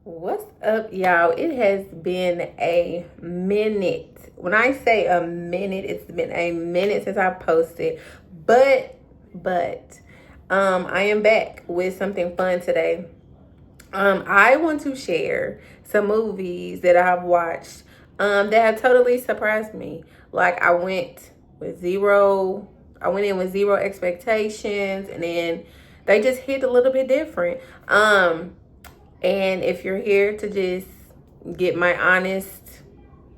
What's up, y'all? It has been a minute. When I say a minute, it's been a minute since I posted. But I am back with something fun today. I want to share some movies that I've watched that have totally surprised me. Like I went in with zero expectations, and then they just hit a little bit different. And if you're here to just get my honest,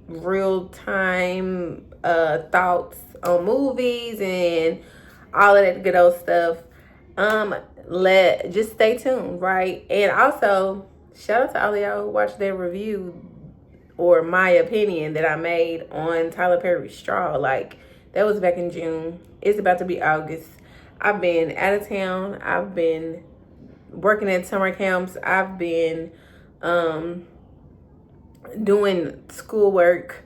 real time thoughts on movies and all of that good old stuff, let just stay tuned, right? And also shout out to all of y'all who watched that review or my opinion that I made on Tyler Perry's Straw. Like, that was back in June. It's about to be August. I've been out of town. I've been working at summer camps. I've been doing schoolwork.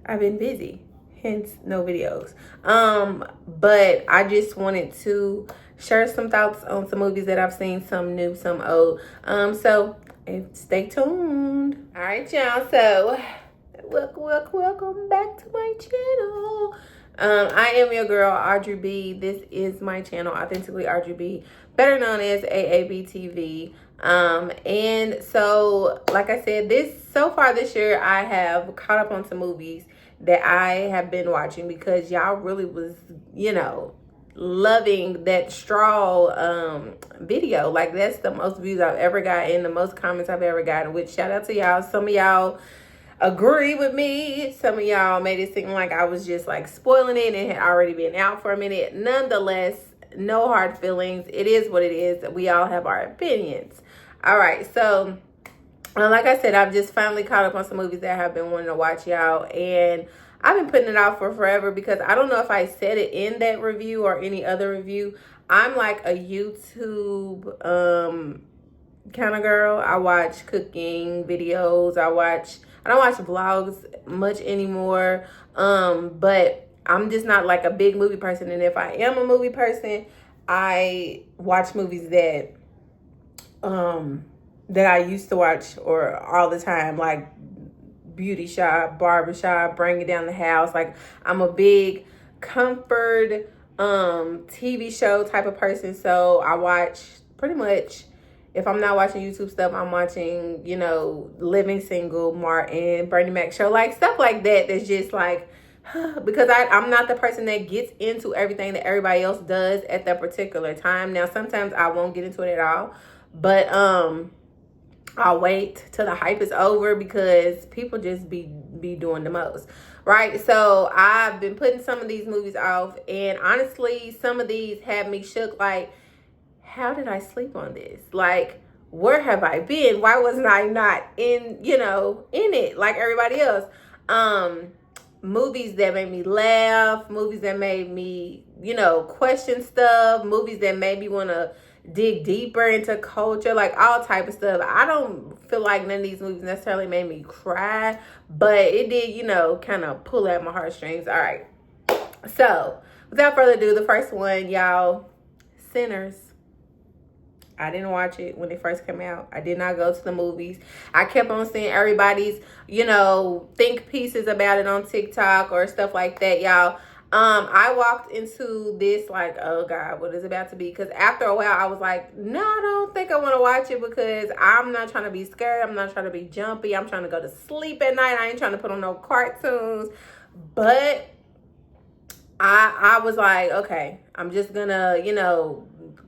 I've been busy, hence no videos. But I just wanted to share some thoughts on some movies that I've seen, some new, some old. So stay tuned. All right, y'all. So welcome back to my channel. I am your girl, Audrey B. This is my channel, Authentically Audrey B, better known as AAB TV. And so, like I said, so far this year, I have caught up on some movies that I have been watching because y'all really was, loving that Straw video. Like, that's the most views I've ever gotten, the most comments I've ever gotten, which shout out to y'all. Some of y'all agree with me. Some of y'all made it seem like I was just like spoiling it and it had already been out for a minute. Nonetheless, no hard feelings. It is what it is. We all have our opinions. All right, so like I said, I've just finally caught up on some movies that I have been wanting to watch, y'all, and I've been putting it out for forever because I don't know if I said it in that review or any other review. I'm like a YouTube kind of girl. I watch cooking videos. I don't watch vlogs much anymore. But I'm just not like a big movie person. And if I am a movie person, I watch movies that I used to watch or all the time, like Beauty Shop, Barbershop, Bring It Down the House. Like, I'm a big comfort TV show type of person. So I watch pretty much, if I'm not watching YouTube stuff, I'm watching, Living Single, Martin, Bernie Mac show, like stuff like that. That's just like, because I'm not the person that gets into everything that everybody else does at that particular time. Now, sometimes I won't get into it at all, but I'll wait till the hype is over because people just be doing the most, right? So I've been putting some of these movies off, and honestly, some of these had me shook. Like, how did I sleep on this? Like, where have I been? Why wasn't I not in it like everybody else? Movies that made me laugh, movies that made me, question stuff, movies that made me want to dig deeper into culture, like all type of stuff. I don't feel like none of these movies necessarily made me cry, but it did, kind of pull at my heartstrings. All right. So, without further ado, the first one, y'all, Sinners. I didn't watch it when it first came out. I did not go to the movies. I kept on seeing everybody's, think pieces about it on TikTok or stuff like that, y'all. I walked into this like, oh God, what is it about to be? Because after a while, I was like, no, I don't think I want to watch it because I'm not trying to be scared. I'm not trying to be jumpy. I'm trying to go to sleep at night. I ain't trying to put on no cartoons. But I was like, okay, I'm just gonna,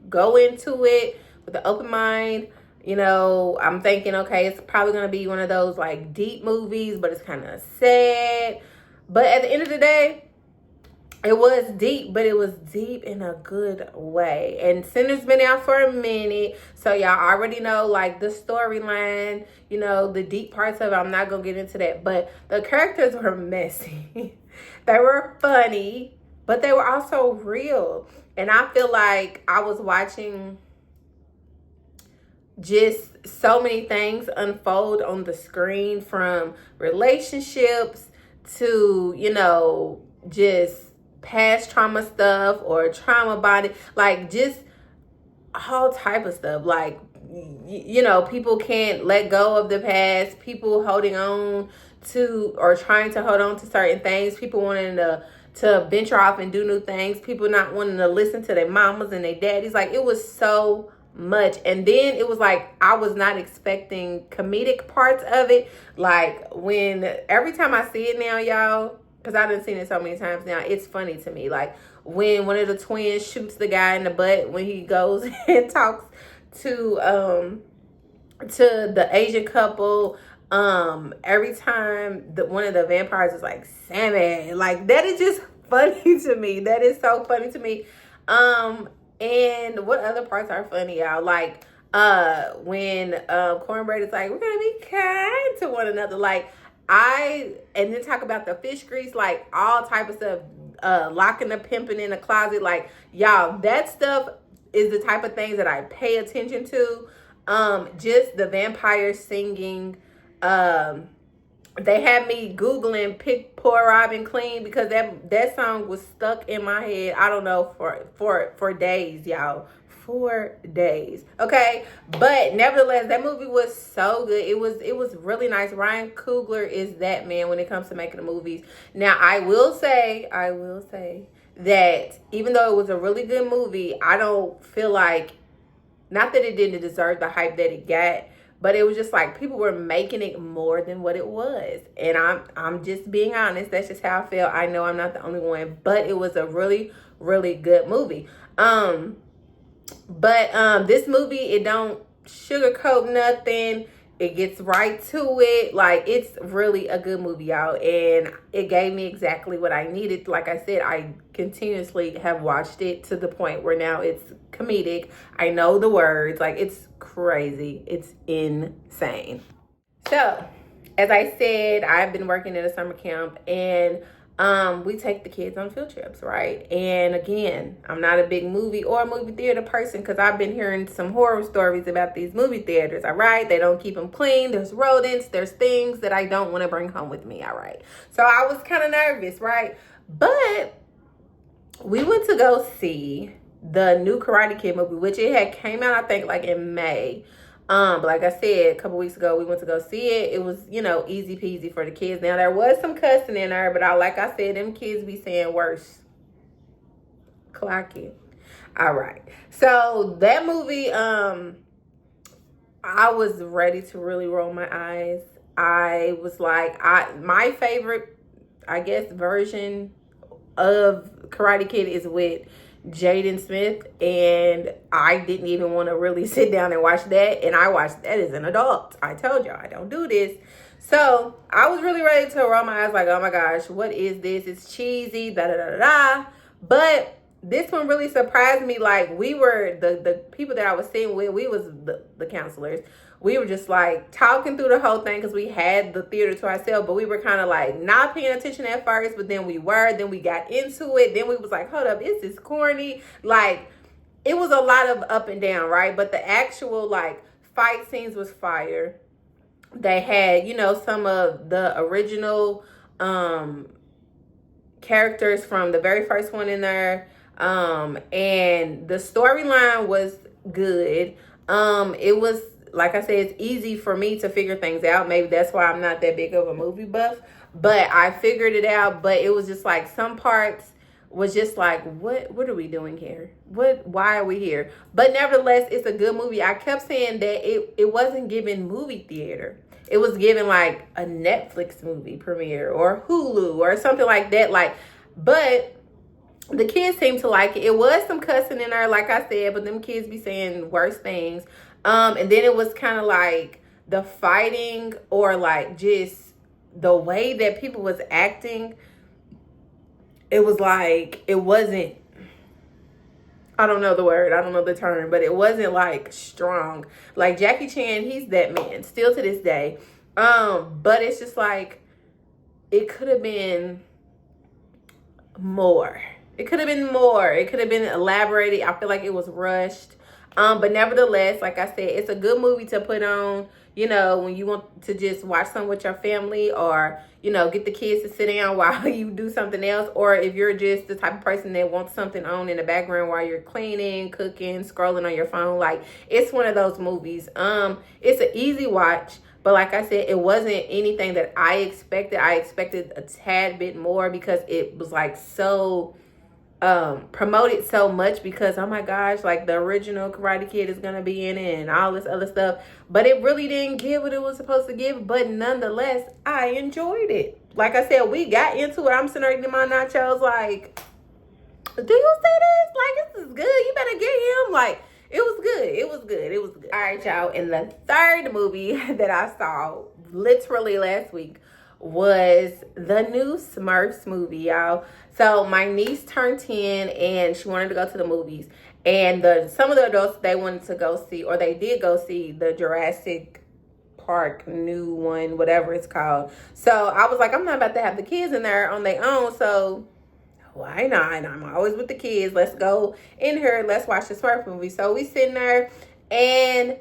go into it with an open mind. I'm thinking, okay, it's probably going to be one of those like deep movies, but it's kind of sad. But at the end of the day, it was deep, but it was deep in a good way. And Sinners been out for a minute, so y'all already know like the storyline, the deep parts of it. I'm not going to get into that, but the characters were messy. They were funny, but they were also real. And I feel like I was watching just so many things unfold on the screen, from relationships to, just past trauma stuff or trauma bonding, like just all type of stuff. Like, you know, people can't let go of the past, people holding on to or trying to hold on to certain things, people wanting to venture off and do new things, people not wanting to listen to their mamas and their daddies. Like, it was so much. And then it was like, I was not expecting comedic parts of it. Like, when every time I see it now, y'all, because I've been seeing it so many times now, it's funny to me. Like, when one of the twins shoots the guy in the butt when he goes and talks to the Asian couple, every time one of the vampires is like, Sammy, like, that is just funny to me. That is so funny to me. And what other parts are funny, y'all? Like, when Cornbread is like, we're gonna be kind to one another. Like, and then talk about the fish grease, like, all type of stuff, locking the pimping in the closet. Like, y'all, that stuff is the type of things that I pay attention to. Just the vampire singing. They had me Googling Pick Poor Robin Clean because that song was stuck in my head. I don't know, for days, y'all. 4 days. Okay. But nevertheless, that movie was so good. It was really nice. Ryan Coogler is that man when it comes to making the movies. Now, I will say that even though it was a really good movie, I don't feel like, not that it didn't deserve the hype that it got, but it was just like people were making it more than what it was. And I'm just being honest. That's just how I feel. I know I'm not the only one, but it was a really, really good movie. But this movie, it don't sugarcoat nothing. It gets right to it. Like, it's really a good movie, y'all. And it gave me exactly what I needed. Like I said, I continuously have watched it to the point where now it's comedic. I know the words. Like, it's crazy. It's insane. So, as I said, I've been working at a summer camp, and we take the kids on field trips, right? And again, I'm not a big movie or movie theater person because I've been hearing some horror stories about these movie theaters, all right? They don't keep them clean. There's rodents. There's things that I don't want to bring home with me, all right? So I was kind of nervous, right? But we went to go see the new Karate Kid movie, which it had came out, I think, like in May. But like I said, a couple weeks ago, we went to go see it. It was, easy peasy for the kids. Now, there was some cussing in there, but like I said, them kids be saying worse. Clock it. All right. So that movie, I was ready to really roll my eyes. I was like, my favorite, I guess, version of Karate Kid is with Jaden Smith, and I didn't even want to really sit down and watch that, and I watched that as an adult. I told y'all I don't do this. So I was really ready to roll my eyes like, oh my gosh, what is this? It's cheesy, da da da da da. But this one really surprised me. Like, we were the people that I was sitting with, we was the counselors. We were just like talking through the whole thing because we had the theater to ourselves, but we were kind of like not paying attention at first, but then we were. Then we got into it. Then we was like, hold up, is this corny? Like, it was a lot of up and down, right? But the actual like fight scenes was fire. They had, some of the original characters from the very first one in there. And the storyline was good. It was, like I said, it's easy for me to figure things out. Maybe that's why I'm not that big of a movie buff. But I figured it out. But it was just like some parts was just like, what are we doing here? Why are we here? But nevertheless, it's a good movie. I kept saying that it wasn't giving movie theater. It was giving like a Netflix movie premiere or Hulu or something like that. But the kids seemed to like it. It was some cussing in there, like I said, but them kids be saying worse things. And then it was kind of like the fighting or like just the way that people was acting. It was like, it wasn't, I don't know the word, I don't know the term, but it wasn't like strong. Like Jackie Chan, he's that man still to this day. But it's just like, it could have been more. It could have been more. It could have been elaborated. I feel like it was rushed. But nevertheless, like I said, it's a good movie to put on, you know, when you want to just watch something with your family, or, you know, get the kids to sit down while you do something else. Or if you're just the type of person that wants something on in the background while you're cleaning, cooking, scrolling on your phone. Like, it's one of those movies. It's an easy watch. But like I said, it wasn't anything that I expected. I expected a tad bit more because it was like so promoted so much, because oh my gosh, like the original Karate Kid is gonna be in it and all this other stuff. But it really didn't give what it was supposed to give. But nonetheless, I enjoyed it. Like I said, we got into it. I'm sitting there eating my nachos like, do you see this? Like, this is good. You better get him. Like, it was good. It was good. It was good. All right, y'all. And the third movie that I saw literally last week was the new Smurfs movie, y'all. So my niece turned 10 and she wanted to go to the movies. And some of the adults, they wanted to go see, or they did go see, the Jurassic Park new one, whatever it's called. So I was like, I'm not about to have the kids in there on their own. So why not? I'm always with the kids. Let's go in here. Let's watch the Smurf movie. So we sitting there, and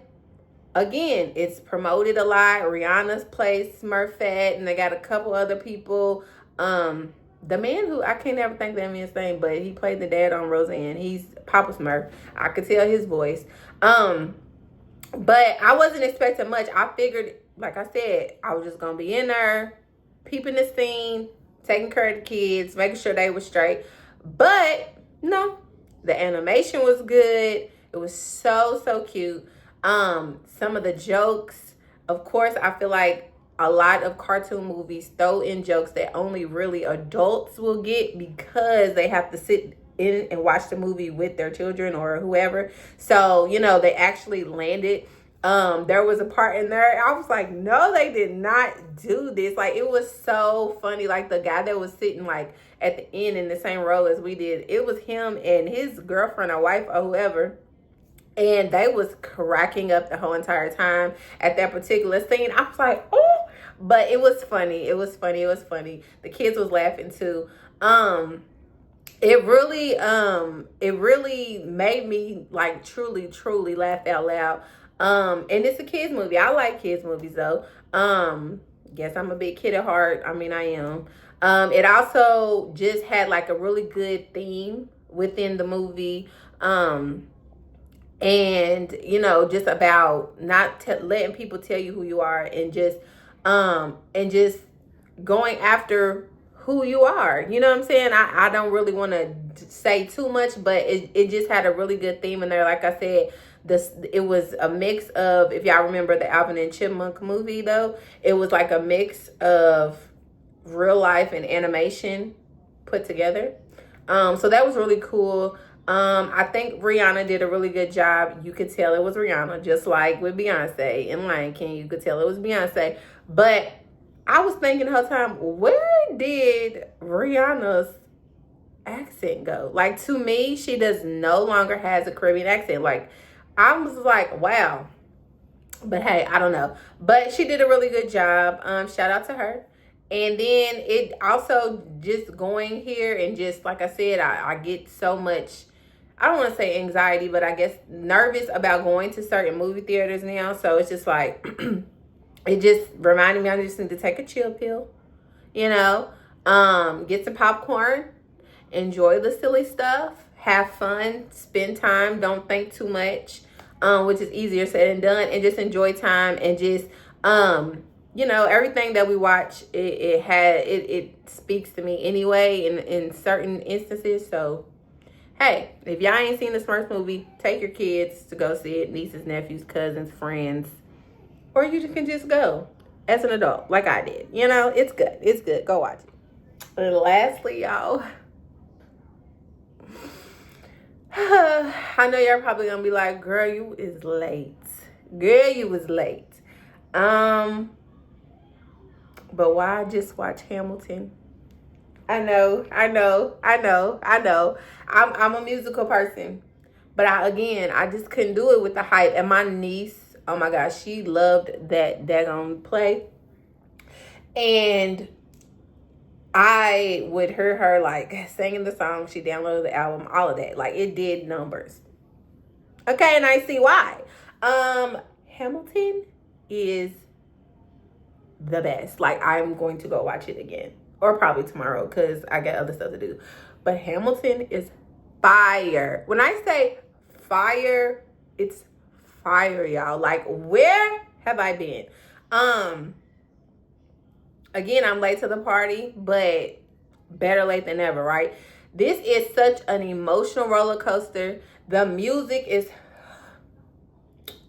again, it's promoted a lot. Rihanna's plays Smurfette, and they got a couple other people. The man who, I can't ever think that man's name, but he played the dad on Roseanne. He's Papa Smurf. I could tell his voice. But I wasn't expecting much. I figured, like I said, I was just gonna be in there, peeping the scene, taking care of the kids, making sure they were straight. But no, the animation was good. It was so cute. Some of the jokes, of course, I feel like a lot of cartoon movies throw in jokes that only really adults will get, because they have to sit in and watch the movie with their children or whoever. So, you know, they actually landed. There was a part in there, I was like, no, they did not do this. Like, it was so funny. Like, the guy that was sitting like at the end in the same row as we did, it was him and his girlfriend or wife or whoever. And they was cracking up the whole entire time at that particular scene. I was like, oh, but it was funny. It was funny. It was funny. The kids was laughing too. It really made me like truly laugh out loud. And it's a kids movie. I like kids movies though. Guess I'm a big kid at heart. I mean, I am. It also just had like a really good theme within the movie. And you know, just about not letting people tell you who you are, and just going after who you are. You know what I'm saying? I don't really want to say too much, but it just had a really good theme in there. Like I said, it was a mix of, if y'all remember the Alvin and Chipmunk movie though, it was like a mix of real life and animation put together. So that was really cool. I think Rihanna did a really good job. You could tell it was Rihanna, just like with Beyonce in Lion King. You could tell it was Beyonce. But I was thinking the whole time, where did Rihanna's accent go? Like, to me, she does no longer has a Caribbean accent. Like, I was like, wow. But hey, I don't know. But she did a really good job. Shout out to her. And then it also just going here, and just like I said, I get so much, I don't want to say anxiety, but I guess nervous about going to certain movie theaters now. So it's just like, it just reminded me I just need to take a chill pill, you know, get some popcorn, enjoy the silly stuff, have fun, spend time, don't think too much, which is easier said than done, and just enjoy time, and just, you know, everything that we watch, it speaks to me anyway in certain instances. So, hey, if y'all ain't seen the Smurfs movie, take your kids to go see it, nieces, nephews, cousins, friends, or you can just go as an adult like I did. You know, it's good. It's good. Go watch it. And lastly, y'all, I know y'all probably gonna be like, girl, you is late. Girl, you was late. But why just watch Hamilton? I know. I'm a musical person. But I just couldn't do it with the hype. And my niece, oh my gosh, she loved that daggone play. And I would hear her like singing the song. She downloaded the album, all of that. Like, it did numbers. Okay, and I see why. Hamilton is the best. Like, I'm going to go watch it again, or probably tomorrow because I got other stuff to do. But Hamilton is fire. When I say fire, it's fire, y'all. Like, where have I been? Again, I'm late to the party, but better late than never, right? This is such an emotional roller coaster. The music is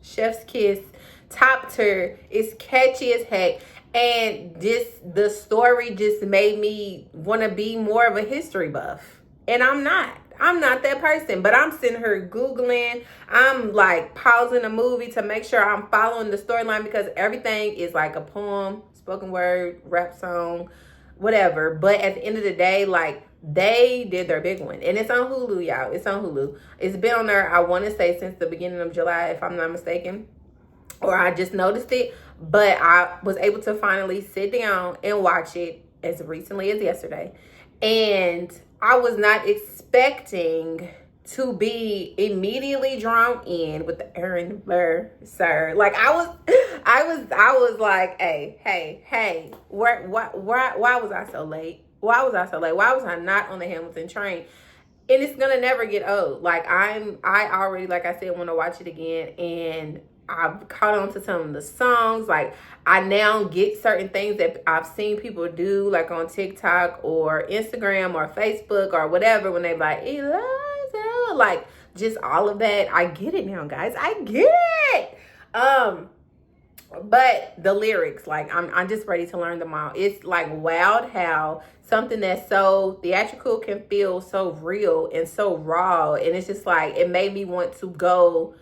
chef's kiss, top tier. It's catchy as heck. And the story just made me want to be more of a history buff. And I'm not. I'm not that person, but I'm sitting here Googling. I'm like pausing the movie to make sure I'm following the storyline because everything is like a poem, spoken word, rap song, whatever. But at the end of the day, like, they did their big one. And it's on Hulu, y'all. It's on Hulu. It's been on there, I want to say, since the beginning of July, if I'm not mistaken. Or I just noticed it. But I was able to finally sit down and watch it as recently as yesterday. And I was not expecting to be immediately drawn in with the Aaron Burr, sir. Like, I was like, hey, why was I so late? Why was I so late? Why was I not on the Hamilton train? And it's gonna never get old. Like, I already, like I said, want to watch it again, and I've caught on to some of the songs. Like, I now get certain things that I've seen people do, like on TikTok or Instagram or Facebook or whatever, when they like, Eliza, like, just all of that. I get it now, guys. I get it. But the lyrics, like, I'm just ready to learn them all. It's like wild how something that's so theatrical can feel so real and so raw. And it's just like, it made me want to go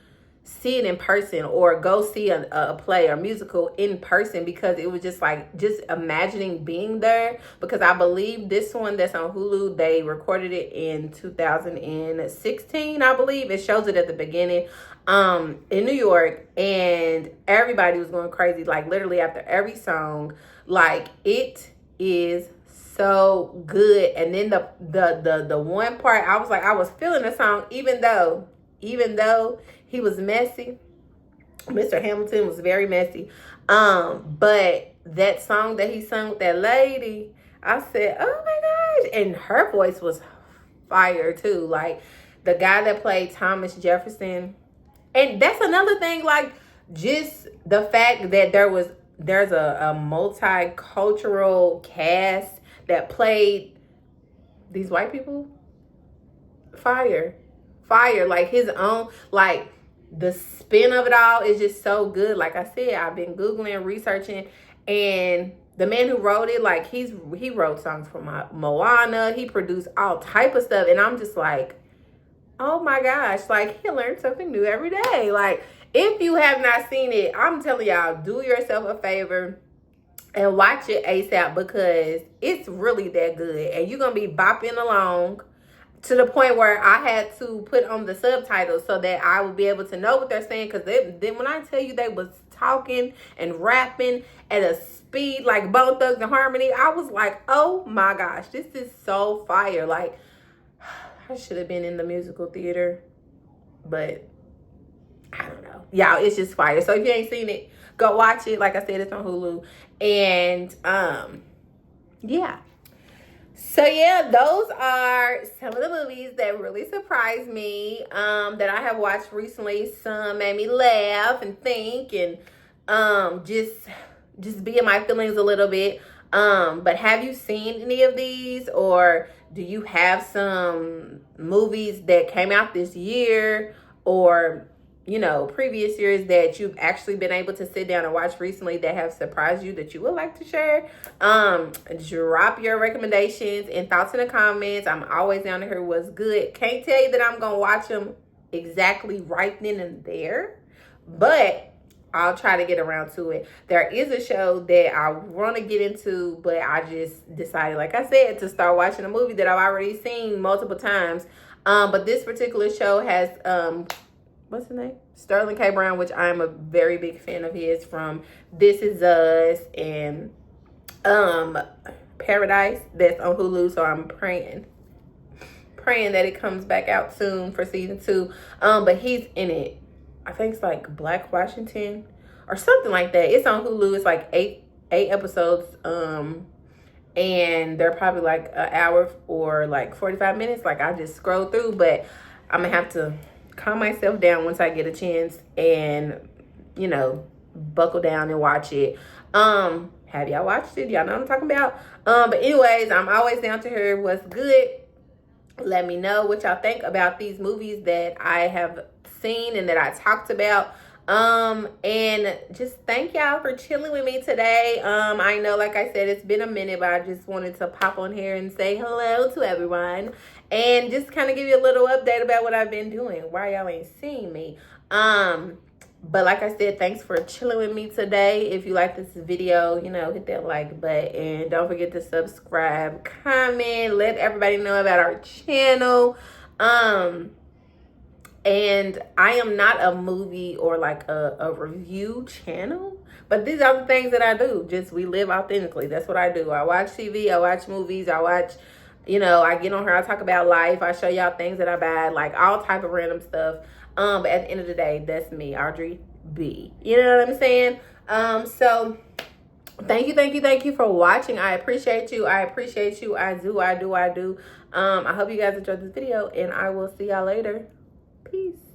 see it in person, or go see a play or musical in person, because it was just like, just imagining being there. Because I believe this one that's on Hulu, they recorded it in 2016, I believe. It shows it at the beginning in New York, and everybody was going crazy, like literally after every song. Like, it is so good. And then the one part, I was like, I was feeling the song, even though he was messy. Mr. Hamilton was very messy. But that song that he sung with that lady, I said, oh my gosh. And her voice was fire too. Like, the guy that played Thomas Jefferson. And that's another thing, like, just the fact that there's a multicultural cast that played these white people. Fire. Like, his own, like, the spin of it all is just so good. Like I said, I've been Googling, researching, and the man who wrote it, like, he wrote songs for Moana. He produced all type of stuff. And I'm just like, oh my gosh, like, he learned something new every day. Like, if you have not seen it, I'm telling y'all, do yourself a favor and watch it ASAP, because it's really that good. And you're going to be bopping along, to the point where I had to put on the subtitles so that I would be able to know what they're saying. Because then when I tell you they was talking and rapping at a speed like Bone Thugs and Harmony, I was like, oh my gosh, this is so fire. Like, I should have been in the musical theater, but I don't know. Y'all, it's just fire. So if you ain't seen it, go watch it. Like I said, it's on Hulu. And yeah. So yeah, those are some of the movies that really surprised me, that I have watched recently. Some made me laugh and think, and just be in my feelings a little bit. But have you seen any of these, or do you have some movies that came out this year, or previous years, that you've actually been able to sit down and watch recently that have surprised you, that you would like to share? Drop your recommendations and thoughts in the comments. I'm always down to hear what's good. Can't tell you that I'm gonna watch them exactly right then and there, but I'll try to get around to it. There is a show that I want to get into, but I just decided, like I said, to start watching a movie that I've already seen multiple times. But this particular show has what's his name? Sterling K. Brown, which I'm a very big fan of his, from This Is Us and Paradise, that's on Hulu. So I'm praying praying that it comes back out soon for season 2. But he's in it. I think it's like Black Washington or something like that. It's on Hulu. It's like eight episodes. And they're probably like an hour or like 45 minutes. Like, I just scroll through, but I'm gonna have to calm myself down once I get a chance and, you know, buckle down and watch it. Have y'all watched it? Y'all know what I'm talking about. But anyways, I'm always down to hear what's good. Let me know what y'all think about these movies that I have seen and that I talked about. And just thank y'all for chilling with me today. I know, like I said, it's been a minute, but I just wanted to pop on here and say hello to everyone and just kind of give you a little update about what I've been doing, why y'all ain't seen me. But like I said, thanks for chilling with me today. If you like this video, you know, hit that like button. And don't forget to subscribe, comment, let everybody know about our channel. And I am not a movie or like a review channel, but these are the things that I do. Just, we live authentically. That's what I do. I watch TV, I watch movies, I watch, you know, I get on here, I talk about life, I show y'all things that I buy, like all type of random stuff. But at the end of the day, that's me, Audrey B. You know what I'm saying? So thank you for watching. I appreciate you. I do. I hope you guys enjoyed this video, and I will see y'all later. Peace.